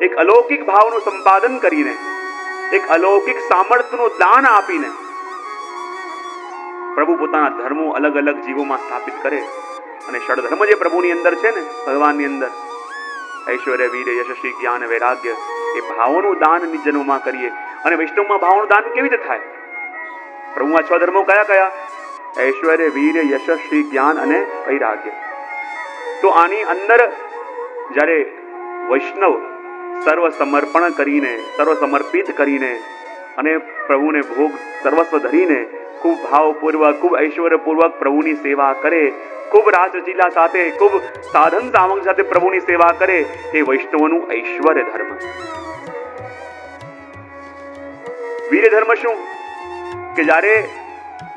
એક અલૌકિક ભાવનું સંપાદન કરીને, એક અલૌકિક સામર્થ્યનું દાન આપીને પ્રભુ પોતાના ધર્મો અલગ અલગ જીવોમાં સ્થાપિત કરે. અને ષડધર્મ જે પ્રભુની અંદર છે ને, ભગવાનની અંદર ઐશ્વર્ય, વીર, યશસ્વી, જ્ઞાન, વૈરાગ્ય, એ ભાવોનું દાન નિજનોમાં કરીએ. અને વૈષ્ણવમાં ભાવોનું દાન કેવી રીતે થાય? પ્રભુમાં 6 ધર્મો કયા કયા? ઐશ્વર્ય, વીર, યશસ્વી, જ્ઞાન અને વૈરાગ્ય. તો આની અંદર જ્યારે વૈષ્ણવ સર્વ સમર્પણ કરીને, સર્વ સમર્પિત કરીને અને પ્રભુને ભોગ સર્વસ્વ ધરીને ખૂબ ભાવપૂર્વક, ખૂબ ઐશ્વર્યપૂર્વક પ્રભુની સેવા કરે, ખૂબ રાસલીલા સાથે, ખૂબ સાધન સામગ્રી સાથે પ્રભુની સેવા કરે, એ વૈષ્ણવનું ઐશ્વર્ય ધર્મ. વીર ધર્મ શું? કે જ્યારે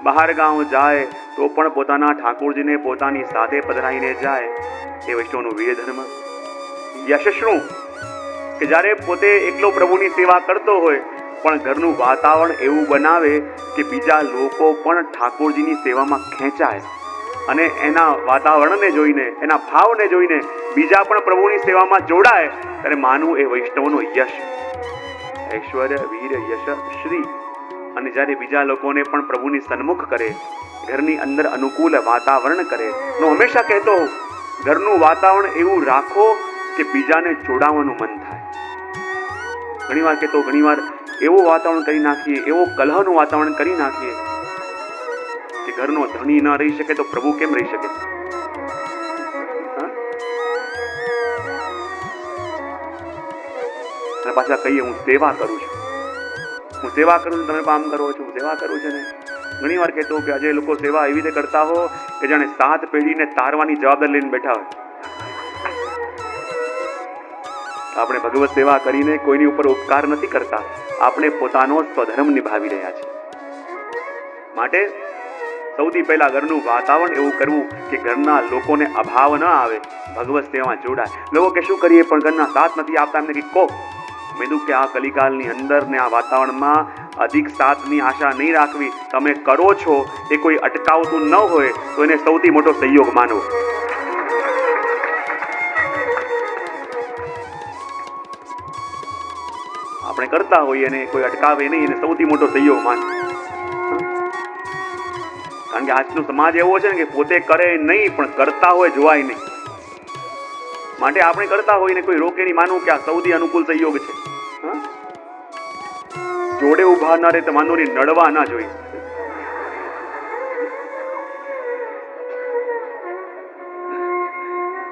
બહાર ગામ જાય તો પણ પોતાના ઠાકોરજીને પોતાની સાથે પધરાઈને જાય, એ વૈષ્ણવનું વીર ધર્મ. યશ શું? કે જ્યારે પોતે એકલો પ્રભુની સેવા કરતો હોય પણ ઘરનું વાતાવરણ એવું બનાવે કે બીજા લોકો પણ ઠાકોરજીની સેવામાં ખેંચાય અને એના વાતાવરણને જોઈને, એના ભાવને જોઈને બીજા પણ પ્રભુની સેવામાં જોડાય, ત્યારે માનવું એ વૈષ્ણવનો યશ. ઐશ્વર્ય, વીર, યશ, શ્રી. અને જ્યારે બીજા લોકોને પણ પ્રભુની સન્મુખ કરે, ઘરની અંદર અનુકૂળ વાતાવરણ કરે. હું હંમેશા કહેતો હોઉં, ઘરનું વાતાવરણ એવું રાખો કે બીજાને જોડાવાનું મન થાય. ઘણીવાર કહેતો, ઘણીવાર એવું વાતાવરણ કરી નાખીએ, એવો કલહનું વાતાવરણ કરી નાખીએ કે ઘરનો ધણી ન રહી શકે તો પ્રભુ કેમ રહી શકે? અને પાછા કહીએ હું સેવા કરું છું, હું સેવા કરું છું, તમે કામ કરો છો, હું સેવા કરું છું ને. ઘણી વાર કહેતો કે આજે લોકો સેવા એવી રીતે કરતા હો કે જાણે 7 પેઢીને તારવાની જવાબદારી લઈને બેઠા હોય. આપણે ભગવત સેવા કરીને કોઈની ઉપર ઉપકાર નથી કરતા, આપણે પોતાનો સ્વધર્મ નિભાવી રહ્યા છીએ. માટે સૌથી પહેલા ઘરનું વાતાવરણ એવું કરવું કે ઘરના લોકોને અભાવ ન આવે, ભગવત સેવામાં જોડાય. લોકો કે શું કરીએ પણ ઘરના સાથ નથી આપતા, એમને કે કહો. મેં કીધું કે આ કલિકાલની અંદર ને આ વાતાવરણમાં અધિક સાથની આશા નહીં રાખવી. તમે કરો છો એ કોઈ અટકાવતું ન હોય તો એને સૌથી મોટો સહયોગ માનવો. આપણે કરતા હોઈએ અને કોઈ અટકાવે નહીં, એને સૌથી મોટો સહયોગ માનવો. કારણ કે આજનો સમાજ એવો છે ને કે પોતે કરે નહીં પણ કરતા હોય જોવાય નહીં. માટે આપણે કરતા હોય ને કોઈ રોકે નહીં, માનવું કે આ સૌથી અનુકૂળ સહયોગ છે. જોડે ઉભા ના રહે તો વાંધો નહીં, નડવા ના જોઈએ.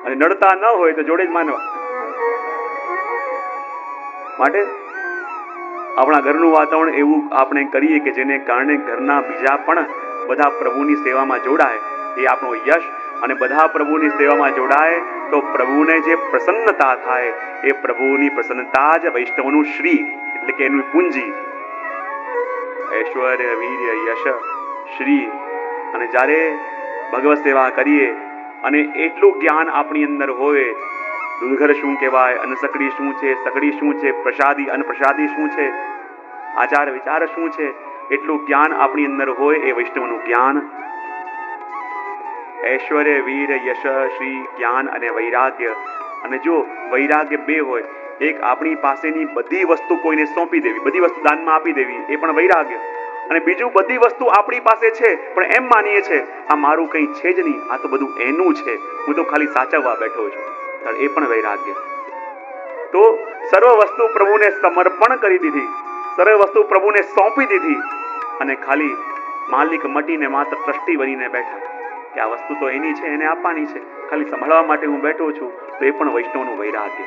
અને નડતા ન હોય તો જોડે જ માનવા. માટે આપણા ઘરનું વાતાવરણ એવું આપણે કરીએ કે જેને કારણે ઘરના બીજા પણ બધા પ્રભુની સેવામાં જોડાય, એ આપણો યશ. અને બધા પ્રભુની સેવામાં જોડાય તો પ્રભુને જે પ્રસન્નતા થાય, એ પ્રભુની પ્રસન્નતા જ વૈષ્ણવનું શ્રી, એટલે કે એનું પૂંજી. ઐશ્વર્ય, વીર્ય, યશ, શ્રી. અને જ્યારે ભગવત સેવા કરીએ અને એટલું જ્ઞાન આપણી અંદર હોય, દુર્ઘર શું કહેવાય, અનસકડી શું છે, સકડી શું છે, પ્રસાદી અનપ્રસાદી શું છે, આચાર વિચાર શું છે, એટલું જ્ઞાન આપણી અંદર હોય, એ વૈષ્ણવનું જ્ઞાન. ઐશ્વર્ય, વીર, યશ, શ્રી, જ્ઞાન અને વૈરાગ્ય. અને જો વૈરાગ્ય 2 હોય, એક આપણી પાસેની બધી વસ્તુ કોઈને સોંપી દેવી, બધી વસ્તુ દાનમાં આપી દેવી, એ પણ વૈરાગ્ય. અને બીજું બધી વસ્તુ આપણી પાસે છે પણ એમ માનીએ છે આ મારું કંઈ છે જ નહીં, આ તો બધું એનું છે, હું તો ખાલી સાચવવા બેઠો છું, એ પણ વૈરાગ્ય. તો સર્વ વસ્તુ પ્રભુને સમર્પણ કરી દીધી, સર્વ વસ્તુ પ્રભુને સોંપી દીધી અને ખાલી માલિક મટીને માત્ર ટ્રસ્ટી બનીને બેઠા કે આ વસ્તુ તો એની છે, એને આપવાની છે, ખાલી સંભાળવા માટે હું બેઠો છું, તો એ પણ વૈષ્ણવનું વૈરાગ્ય.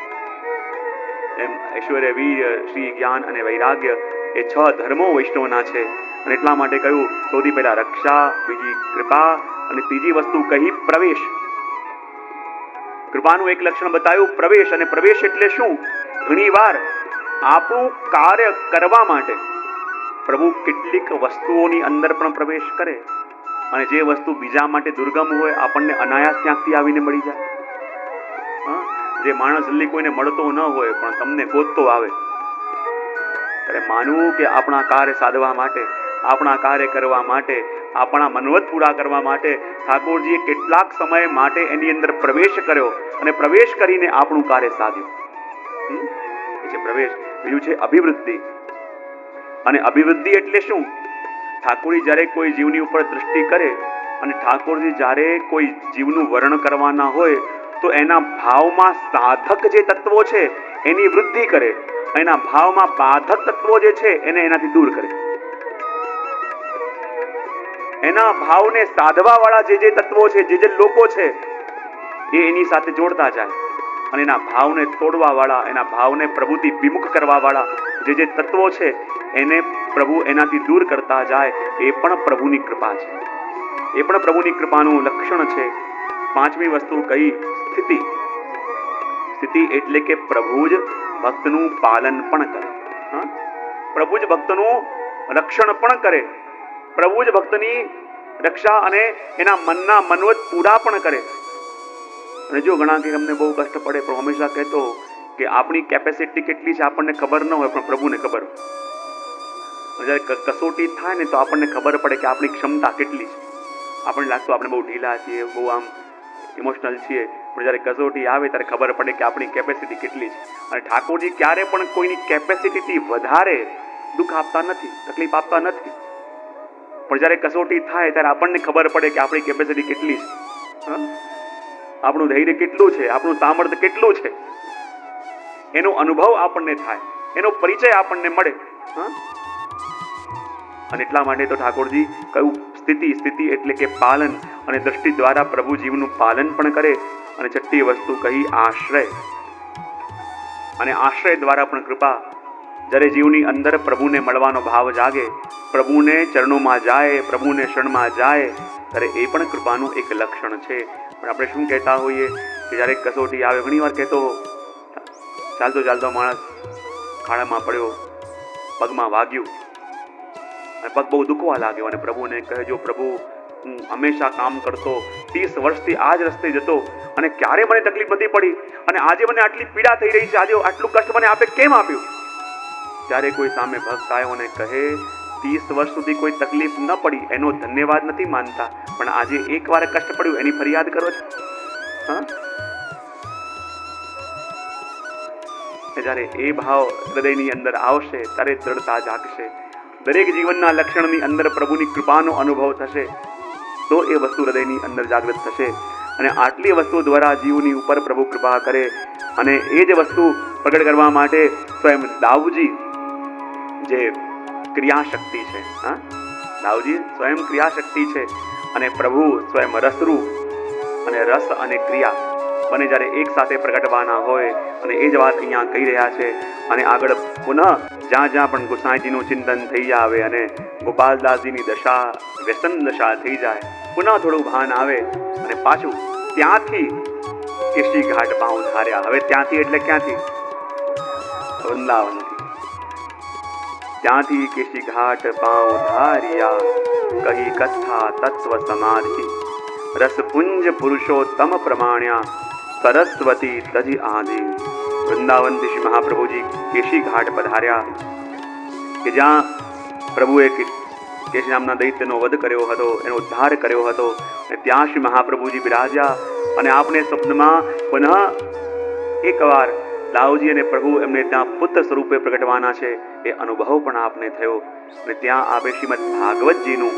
એમ ઐશ્વર્ય, વીર, શ્રી, જ્ઞાન અને વૈરાગ્ય એ 6 ધર્મો વૈષ્ણવના છે. અને એટલા માટે કહ્યું સૌથી પહેલા રક્ષા, બીજી કૃપા અને ત્રીજી વસ્તુ કહી પ્રવેશ. કૃપાનું એક લક્ષણ બતાવ્યું પ્રવેશ. અને પ્રવેશ એટલે શું? ઘણી વાર આપણું કાર્ય કરવા માટે પ્રભુ કેટલીક વસ્તુઓની અંદર પણ પ્રવેશ કરે, અને જે વસ્તુ બીજા માટે દુર્ગમ હોય આપણને અનાયાસ ક્યાંકથી આવીને મળી જાય. જે માણસ જલ્દી કોઈને મળતો ન હોય પણ તમને ગોતતો આવે, ત્યારે માનવું કે આપણા કાર્ય સાધવા માટે, આપણા કાર્ય કરવા માટે, આપણા મનોરથ પૂરા કરવા માટે ઠાકોરજીએ કેટલાક સમય માટે એની અંદર પ્રવેશ કર્યો અને પ્રવેશ કરીને આપણું કાર્ય સાધ્યું. છે પ્રવેશ, બીજું છે અભિવૃદ્ધિ. અને અભિવૃદ્ધિ એટલે શું? ઠાકોરજી જ્યારે કોઈ જીવની ઉપર દૃષ્ટિ કરે અને ઠાકોરજી જ્યારે કોઈ જીવનું વર્ણન કરવાના હોય તો એના ભાવમાં સાધક જે તત્વો છે એની વૃદ્ધિ કરે, એના ભાવમાં બાધક તત્વો જે છે એને એનાથી દૂર કરે. એના ભાવને સાધવા વાળા જે તત્વો છે, જે લોકો છે એ એની સાથે જોડતા જાય અને એના ભાવને તોડવા વાળા, એના ભાવને પ્રભુથી વિમુખ કરવા વાળા જે તત્વો છે એને પ્રભુ એનાથી દૂર કરતા જાય. એ પણ પ્રભુની કૃપા છે, એ પણ પ્રભુની કૃપાનું લક્ષણ છે. પાંચમી વસ્તુ કઈ? સ્થિતિ. સ્થિતિ એટલે કે પ્રભુ જ ભક્તનું પાલન પણ કરે, પ્રભુ જ ભક્તનું રક્ષણ પણ કરે, પ્રભુ જ ભક્તની રક્ષા અને એના મનના મનોરથ પૂરા પણ કરે. અને જો ઘણા કે અમને બહુ કષ્ટ પડે, પણ હંમેશા કહેતો કે આપણી કેપેસિટી કેટલી છે આપણને ખબર ન હોય, પણ પ્રભુને ખબર હોય. જ્યારે કસોટી થાય ને તો આપણને ખબર પડે કે આપણી ક્ષમતા કેટલી છે. આપણને લાગતું આપણે બહુ ઢીલા છીએ, બહુ આમ ઇમોશનલ છીએ, પણ જ્યારે કસોટી આવે ત્યારે ખબર પડે કે આપણી કેપેસિટી કેટલી છે. અને ઠાકોરજી ક્યારે પણ કોઈની કેપેસિટીથી વધારે દુઃખ આપતા નથી, તકલીફ આપતા નથી. પણ જ્યારે કસોટી થાય ત્યારે આપણને ખબર પડે કે આપણી કેપેસિટી કેટલી છે, આપણું ધૈર્ય કેટલું છે, આપણું સામર્થ્ય કેટલું છે, એનો અનુભવ આપણને થાય, એનો પરિચય આપણને મળે. અને એટલા માટે તો ઠાકોરજી કયું? સ્થિતિ. સ્થિતિ એટલે કે પાલન, અને દ્રષ્ટિ દ્વારા પ્રભુ જીવનું પાલન પણ કરે. અને છઠ્ઠી વસ્તુ કહી આશ્રય, અને આશ્રય દ્વારા પણ કૃપા. જ્યારે જીવની અંદર પ્રભુને મળવાનો ભાવ જાગે, પ્રભુને ચરણોમાં જાય, પ્રભુને શરણમાં જાય, ત્યારે એ પણ કૃપાનું એક લક્ષણ છે. પણ આપણે શું કહેતા હોઈએ કે જ્યારે કસોટી આવે, ઘણી વાર કહેતો ચાલતો ચાલતો માણસ ખાડામાં પડ્યો, પગમાં વાગ્યું અને પગ બહુ દુખવા લાગ્યો અને પ્રભુને કહે, જો પ્રભુ હું હંમેશા કામ કરતો, 30 વર્ષથી આ જ રસ્તે જતો અને ક્યારે મને તકલીફ નથી પડી, અને આજે મને આટલી પીડા થઈ રહી છે, આજે આટલું કષ્ટ મને આપે કેમ આપ્યું? ત્યારે કોઈ સામે ભક્ત આવ્યો અને કહે, 30 વર્ષ સુધી કોઈ તકલીફ ન પડી એનો ધન્યવાદ નથી માનતા, પણ આજે એકવાર કષ્ટ પડ્યું એની ફરિયાદ કરો છો. જ્યારે એ ભાવ હૃદયની અંદર આવશે ત્યારે દ્રઢતા જાગશે. દરેક જીવનના લક્ષણની અંદર પ્રભુની કૃપાનો અનુભવ થશે તો એ વસ્તુ હૃદયની અંદર જાગૃત થશે. અને આટલી વસ્તુ દ્વારા જીવની ઉપર પ્રભુ કૃપા કરે. અને એ જ વસ્તુ પ્રગટ કરવા માટે સ્વયં દાઉજી જે ક્રિયાશક્તિ છે, દાઉજી સ્વયં ક્રિયાશક્તિ છે, અને પ્રભુ સ્વયં રસરૂપ, અને રસ અને ક્રિયા બંને જ્યારે એક સાથે પ્રગટવાના હોય, અને એ જ વાત અહીંયા કહી રહ્યા છે. અને આગળ પુનઃ જ્યાં જ્યાં પણ ગોસાઈજીનું ચિંતન થઈ આવે અને ગોપાલદાસજીની દશા વ્યસન દશા થઈ જાય, પુનઃ થોડું ભાન આવે અને પાછું ત્યાંથી કેશી ઘાટ પાઉં ધાર્યા. હવે ત્યાંથી એટલે ક્યાંથી? વૃંદાવનથી. ત્યાંથી કેશી ઘાટ પાઉં ધાર્યા, કહી કથા તત્વ સમાધિ, રસપુંજ પુરુષોત્તમ પ્રમાણ્યા, સરસ્વતી તજી આદિ. વૃંદાવનથી શ્રી મહાપ્રભુજી કેશી ઘાટ પધાર્યા કે જ્યાં પ્રભુએ કેશી નામના દૈત્યનો વધ કર્યો હતો, એનો ઉદ્ધાર કર્યો હતો. અને ત્યાં શ્રી મહાપ્રભુજી બિરાજ્યા અને આપને સ્વપ્નમાં પુનઃ એકવાર દાઉજી અને પ્રભુ એમને ત્યાં પુત્ર સ્વરૂપે પ્રગટવાના છે એ અનુભવ પણ આપને થયો. અને ત્યાં આપે શ્રીમદ ભાગવતજીનું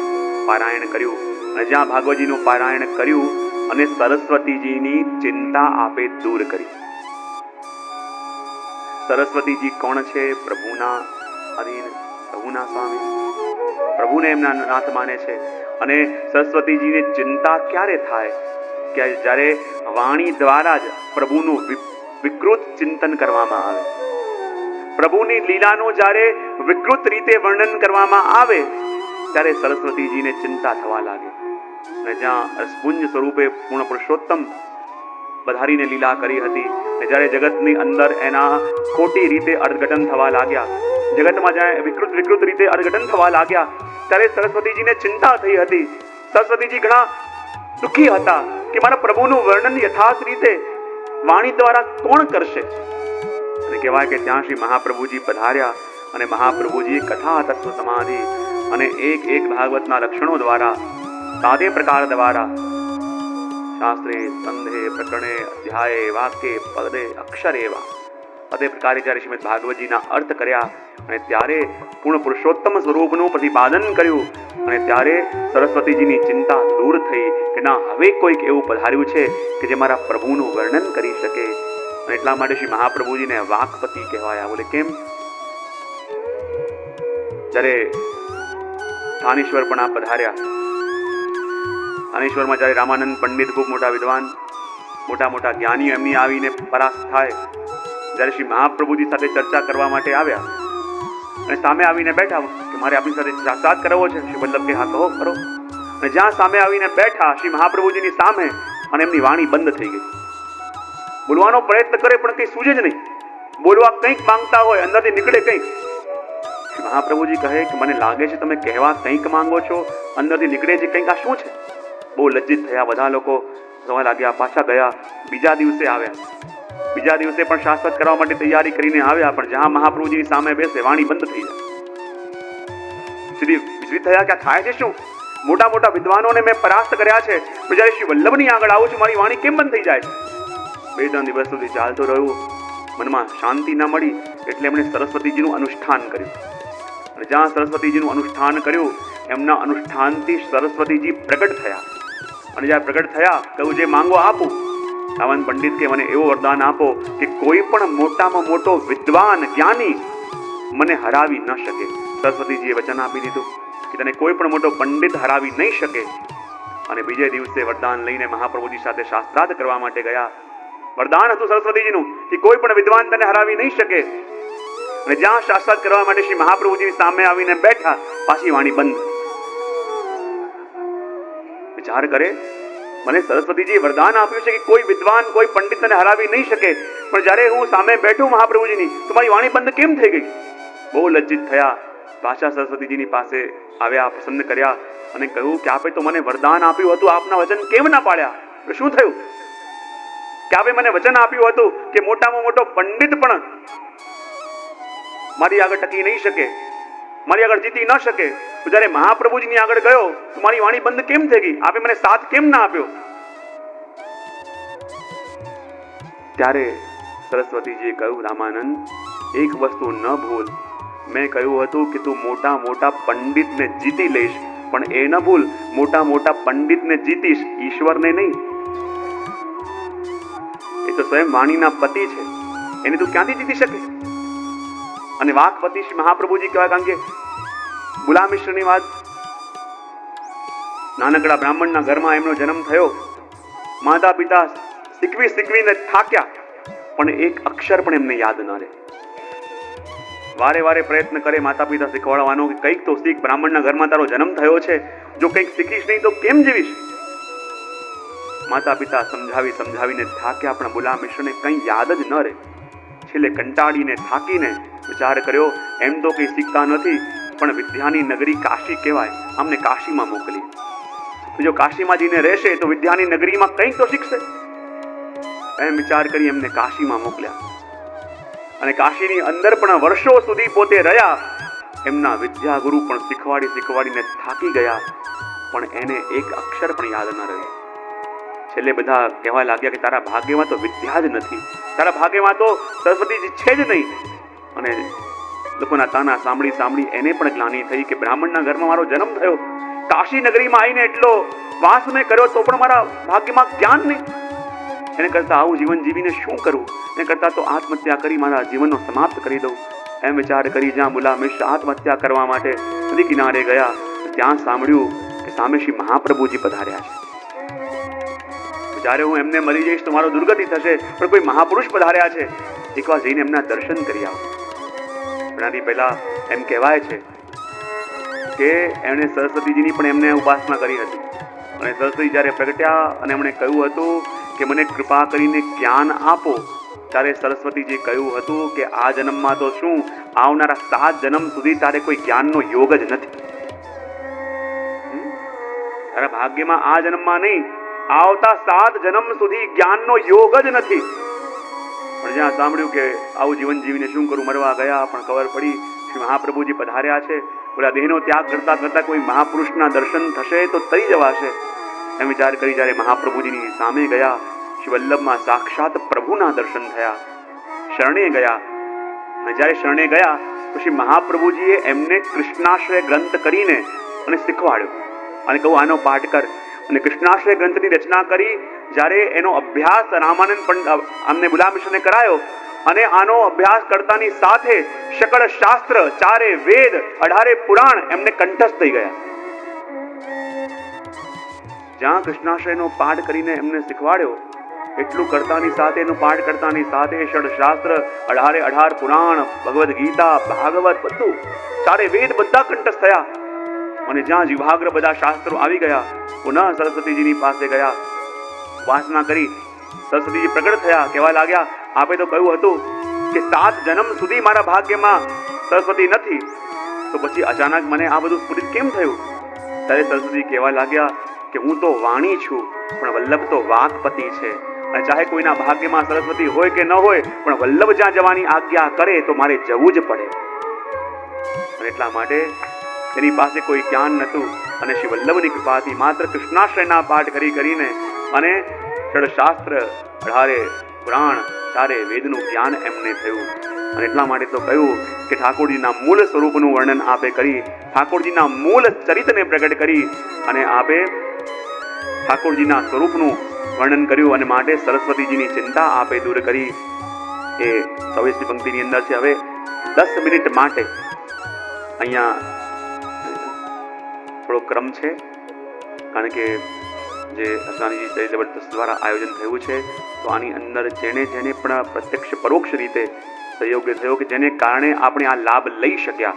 પારાયણ કર્યું. અને જ્યાં ભાગવતજીનું પારાયણ કર્યું અને સરસ્વતીજીની ચિંતા આપે દૂર કરી. સરસ્વતીજી કોણ છે? પ્રભુના અધીન, પ્રભુના સ્વામી, પ્રભુને એમના નાથ માને છે. અને સરસ્વતીજીની ચિંતા ક્યારે થાય? કે જ્યારે વાણી દ્વારા જ પ્રભુનું વિકૃત ચિંતન કરવામાં આવે, પ્રભુની લીલાનું જ્યારે વિકૃત રીતે વર્ણન કરવામાં આવે ત્યારે સરસ્વતીજીને ચિંતા થવા લાગે. અને જ્યાં રસપુંજ સ્વરૂપે પૂર્ણ પુરુષોત્તમ પધારીને લીલા કરી હતી, જ્યારે જગતની અંદર એના ખોટી રીતે અર્થઘટન થવા લાગ્યા, જગતમાં જ્યાં વિકૃત રીતે અર્થઘટન થવા લાગ્યા, ત્યારે સરસ્વતીજીને ચિંતા થઈ હતી. સરસ્વતીજી ઘણા દુઃખી હતા કે મારા પ્રભુનું વર્ણન યથાર્થ રીતે વાણી દ્વારા કોણ કરશે? અને કહેવાય કે ત્યાં શ્રી મહાપ્રભુજી પધાર્યા અને મહાપ્રભુજીએ કથા તત્વ સમાધિ અને એક એક ભાગવતના લક્ષણો દ્વારા, સાદે પ્રકાર દ્વારા, શાસ્ત્રે, સંધે, પ્રકરણે, અધ્યાય, વાક્ય, પદે, અક્ષરે એવા તે પ્રકારે જ્યારે શ્રીમદ ભાગવતજીના અર્થ કર્યા અને ત્યારે પૂર્ણ પુરુષોત્તમ સ્વરૂપનું પ્રતિપાદન કર્યું અને ત્યારે સરસ્વતીજીની ચિંતા દૂર થઈ કે ના, હવે કોઈક એવું પધાર્યું છે કે જે મારા પ્રભુનું વર્ણન કરી શકે. અને એટલા માટે શ્રી મહાપ્રભુજીને વાકપતિ કહેવાયા. બોલે કેમ? જ્યારે થાનેશ્વર પણ આ પધાર્યા, થાનેશ્વરમાં જ્યારે રામાનંદ પંડિત ખૂબ મોટા વિદ્વાન, મોટા મોટા જ્ઞાનીઓ એમની આવીને પરાસ્ત થાય, જ્યારે શ્રી મહાપ્રભુજી સાથે ચર્ચા કરવા માટે આવ્યા અને સામે આવીને બેઠા કે મારે આપણી સાથે સાક્ષાત કરવો છે. શ્રી વલ્લભ કે હા કહો કરો. અને જ્યાં સામે આવીને બેઠા શ્રી મહાપ્રભુજીની સામે, અને એમની વાણી બંધ થઈ ગઈ. બોલવાનો પ્રયત્ન કરે પણ કંઈ સૂઝે જ નહીં. બોલવા કંઈક માંગતા હોય, અંદરથી નીકળે કંઈક. શ્રી મહાપ્રભુજી કહે કે મને લાગે છે તમે કહેવા કંઈક માંગો છો, અંદરથી નીકળે છે કંઈક, આ શું છે? બહુ લજ્જિત થયા બધા લોકો, જોવા લાગ્યા, પાછા ગયા. બીજા દિવસે આવ્યા, બીજા દિવસે પણ શાસ્ત્રાર્થ કરવા માટે તૈયારી કરીને આવ્યા, પણ જ્યાં મહાપ્રભુજીની સામે બેસે વાણી બંધ થઈ જાય. શ્રી વિચલિત થયા કે થાય છે શું? મોટા મોટા વિદ્વાનોને મેં પરાસ્ત કર્યા છે, પણ જ્યારે શ્રી વલ્લભની આગળ આવું છું મારી વાણી કેમ બંધ થઈ જાય છે? 2-3 દિવસ સુધી ચાલતું રહ્યું, મનમાં શાંતિ ન મળી, એટલે એમણે સરસ્વતીજીનું અનુષ્ઠાન કર્યું. અને જ્યાં સરસ્વતીજીનું અનુષ્ઠાન કર્યું, એમના અનુષ્ઠાનથી સરસ્વતીજી પ્રગટ થયા. અને જ્યારે પ્રગટ થયા, કહ્યું જે માંગો આપું. રામાનંદ પંડિત કે મને એવું વરદાન આપો કે કોઈ પણ મોટામાં મોટો વિદ્વાન જ્ઞાની મને હરાવી ન શકે. સરસ્વતીજીએ વચન આપી દીધું કે તને કોઈ પણ મોટો પંડિત હરાવી નહીં શકે. અને બીજે દિવસે વરદાન લઈને મહાપ્રભુજી સાથે શાસ્ત્રાર્થ કરવા માટે ગયા. વરદાન હતું સરસ્વતીજીનું કે કોઈ પણ વિદ્વાન તને હરાવી નહીં શકે. અને જ્યાં શાસ્ત્રાર્થ કરવા માટે શ્રી મહાપ્રભુજીની સામે આવીને બેઠા, પાછી વાણી બંધ. વિચાર કરે, મને સરસ્વતીજીએ વરદાન આપ્યું છે કે કોઈ વિદ્વાન, કોઈ પંડિત તને હરાવી નહીં શકે, પણ જ્યારે હું સામે બેઠું મહાપ્રભુજીની તો મારી વાણી બંધ કેમ થઈ ગઈ? બહુ લજ્જિત થયા. પાછા સરસ્વતીજીની પાસે આવ્યા, પ્રસન્ન કર્યા અને કહ્યું કે આપે તો મને વરદાન આપ્યું હતું, આપના વચન કેમ ના પાડ્યા? શું થયું? કે આપે મને વચન આપ્યું હતું કે મોટામાં મોટો પંડિત પણ મારી આગળ ટકી નહીં શકે, મારી આગળ જીતી ન શકે. તો જ્યારે મહાપ્રભુજીની આગળ ગયો તો મારી વાણી બંધ કેમ થઈ ગઈ? આપે મને સાથ કેમ ના આપ્યો? ત્યારે સરસ્વતીજીએ કહ્યું, રામાનંદ, એક વસ્તુ ન ભૂલ. મેં કહ્યું હતું કે તું મોટા મોટા પંડિતને જીતી લઈશ, પણ એ ન ભૂલ, મોટા મોટા પંડિતને જીતીશ, ઈશ્વરને નહીં. એ તો સ્વયં વાણીના પતિ છે, એને તું ક્યાંથી જીતી શકે? અને વાકપતિ શ્રી મહાપ્રભુજી કહેવાય, કારણ કે ગુલામ મિશ્રની વાત. નાનકડા બ્રાહ્મણના ઘરમાં એમનો જન્મ થયો. માતા પિતા શીખવીને થાક્યા, પણ એક અક્ષર પણ એમને યાદ ન રહે. વારે વારે પ્રયત્ન કરે માતા પિતા શીખવાડવાનો કે કંઈક તો શીખ, બ્રાહ્મણના ઘરમાં તારો જન્મ થયો છે, જો કંઈક શીખીશ નહીં તો કેમ જીવીશ? માતા પિતા સમજાવીને થાક્યા, પણ ગુલામ મિશ્રને કંઈ યાદ જ ન રહે. છેલ્લે કંટાળીને થાકીને વિચાર કર્યો, એમ તો કંઈ શીખતા નથી, પણ વિદ્યાની નગરી કાશી કહેવાય, આમને કાશીમાં મોકલી. જો કાશીમાં જઈને રહેશે તો વિદ્યાની નગરીમાં કંઈક તો શીખશે. એમ વિચાર કરી એમને કાશીમાં મોકલ્યા. અને કાશીની અંદર પણ વર્ષો સુધી પોતે રહ્યા. એમના વિદ્યાગુરુ પણ શીખવાડીને થાકી ગયા, પણ એને એક અક્ષર પણ યાદ ન રહ્યો. છેલ્લે બધા કહેવા લાગ્યા કે તારા ભાગ્યમાં તો વિદ્યા જ નથી, તારા ભાગ્યમાં તો સરસ્વતીજી છે જ નહીં. અને લોકોના તાના સાંભળી એને પણ ગ્લાનિ થઈ કે બ્રાહ્મણના ઘરમાં મારો જન્મ થયો, કાશી નગરીમાં આવીને એટલો વાસ મેં કર્યો તો પણ મારા ભાગ્યમાં જ્ઞાન નહીં. એને કરતા આવું જીવન જીવીને શું કરવું? એને કરતા તો આત્મહત્યા કરી મારા જીવનનો સમાપ્ત કરી દઉં. એમ વિચાર કરી જ્યાં ગુલામ મિશ્ર આત્મહત્યા કરવા માટે નદી કિનારે ગયા, ત્યાં સાંભળ્યું કે સામે શ્રી મહાપ્રભુજી પધાર્યા છે. જ્યારે હું એમને મળી જઈશ તો મારો દુર્ગતિ થશે, પણ કોઈ મહાપુરુષ પધાર્યા છે, એકવાર જઈને એમના દર્શન કરી આવો. એનાથી પહેલા એમ કહેવાય છે કે એમણે સરસ્વતીજીની પણ એમને ઉપાસના કરી હતી. અને સરસ્વતી જ્યારે પ્રગટ્યા અને એમણે કહ્યું હતું કે મને કૃપા કરીને જ્ઞાન આપો, ત્યારે સરસ્વતીજી કહ્યું હતું કે આ જન્મમાં તો શું, આવનારા 7 જન્મ સુધી તારે કોઈ જ્ઞાનનો યોગ જ નથી. તારા ભાગ્યમાં આ જન્મમાં નહીં, આવતા 7 જન્મ સુધી જ્ઞાનનો યોગ જ નથી. પણ જ્યાં સાંભળ્યું કે આવું જીવન જીવીને શું કરું, મરવા ગયા, પણ ખબર પડી શ્રી મહાપ્રભુજી પધાર્યા છે, બોલા દેહનો ત્યાગ કરતા કરતા કોઈ મહાપુરુષના દર્શન થશે તો તરી જવાશે. એમ વિચાર કરી જ્યારે મહાપ્રભુજીની સામે ગયા, શ્રી વલ્લભમાં સાક્ષાત પ્રભુના દર્શન થયા. શરણે ગયા. અને જ્યારે શરણે ગયા તો શ્રી મહાપ્રભુજીએ એમને કૃષ્ણાશ્રય ગ્રંથ કરીને અને શીખવાડ્યો અને કહું આનો પાઠ કર. અને કૃષ્ણાશ્રય ગ્રંથની રચના કરી. જ્યારે એનો અભ્યાસ રામાનંદ પંડિત અમને બુલામિશ્રને કરાયો અને આનો અભ્યાસ કરતાની સાથે શકળ શાસ્ત્ર, 4 વેદ, 18 પુરાણ એમને કંઠસ્થ થઈ ગયા. જ્યાં કૃષ્ણાશ્રયનો પાઠ કરીને એમને શીખવાડ્યો એટલું કરતાની સાથે, એનો પાઠ કરતાની સાથે ષડશાસ્ત્ર, 18 પુરાણ, ભગવદ્ ગીતા, ભાગવત બધું, 4 વેદ બધા કંઠસ્થ થયા. અને જ્યાં જીવાગ્ર બધા શાસ્ત્રો આવી ગયા, પુનઃ સરસ્વતીજીની પાસે ગયા, વાસના કરી. સરસ્વતીજી પ્રગટ થયા, કહેવા લાગ્યા આપે તો કહ્યું હતું કે 7 જન્મ સુધી મારા ભાગ્યમાં સરસ્વતી નથી, તો પછી અચાનક મને આ બધું સ્ફુરિત કેમ થયું? ત્યારે સરસ્વતી કહેવા લાગ્યા કે હું તો વાણી છું, પણ વલ્લભ તો વાકપતિ છે. અને ચાહે કોઈના ભાગ્યમાં સરસ્વતી હોય કે ન હોય, પણ વલ્લભ જ્યાં જવાની આજ્ઞા કરે તો મારે જવું જ પડે. અને એટલા માટે તેની પાસે કોઈ જ્ઞાન નહોતું અને શ્રી વલ્લભની કૃપાથી માત્ર કૃષ્ણાશ્રયના પાઠ કરીને અને ષડશાસ્ત્ર, 18 પુરાણ, 4 વેદનું જ્ઞાન એમને થયું. અને એટલા માટે તો કહ્યું કે ઠાકોરજીના મૂળ સ્વરૂપનું વર્ણન આપે કરી, ઠાકોરજીના મૂળ ચરિત્રને પ્રગટ કરી અને આપે ઠાકોરજીના સ્વરૂપનું વર્ણન કર્યું. અને માટે સરસ્વતીજીની ચિંતા આપે દૂર કરી. એ 24મી પંક્તિની અંદર છે. હવે 10 મિનિટ માટે અહીંયા થોડો ક્રમ છે, કારણ કે જે અસાનીજી ચરિત્ર ટ્રસ્ટ દ્વારા આયોજન થયું છે, તો આની અંદર જેને પણ પ્રત્યક્ષ પરોક્ષ રીતે સહયોગ થયો કે જેને કારણે આપણે આ લાભ લઈ શક્યા,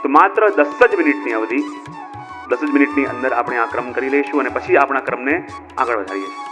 તો માત્ર 10 જ મિનિટની અવધિ, 10 જ મિનિટની અંદર આપણે આ ક્રમ કરી લઈશું અને પછી આપણા ક્રમને આગળ વધારીએ છીએ.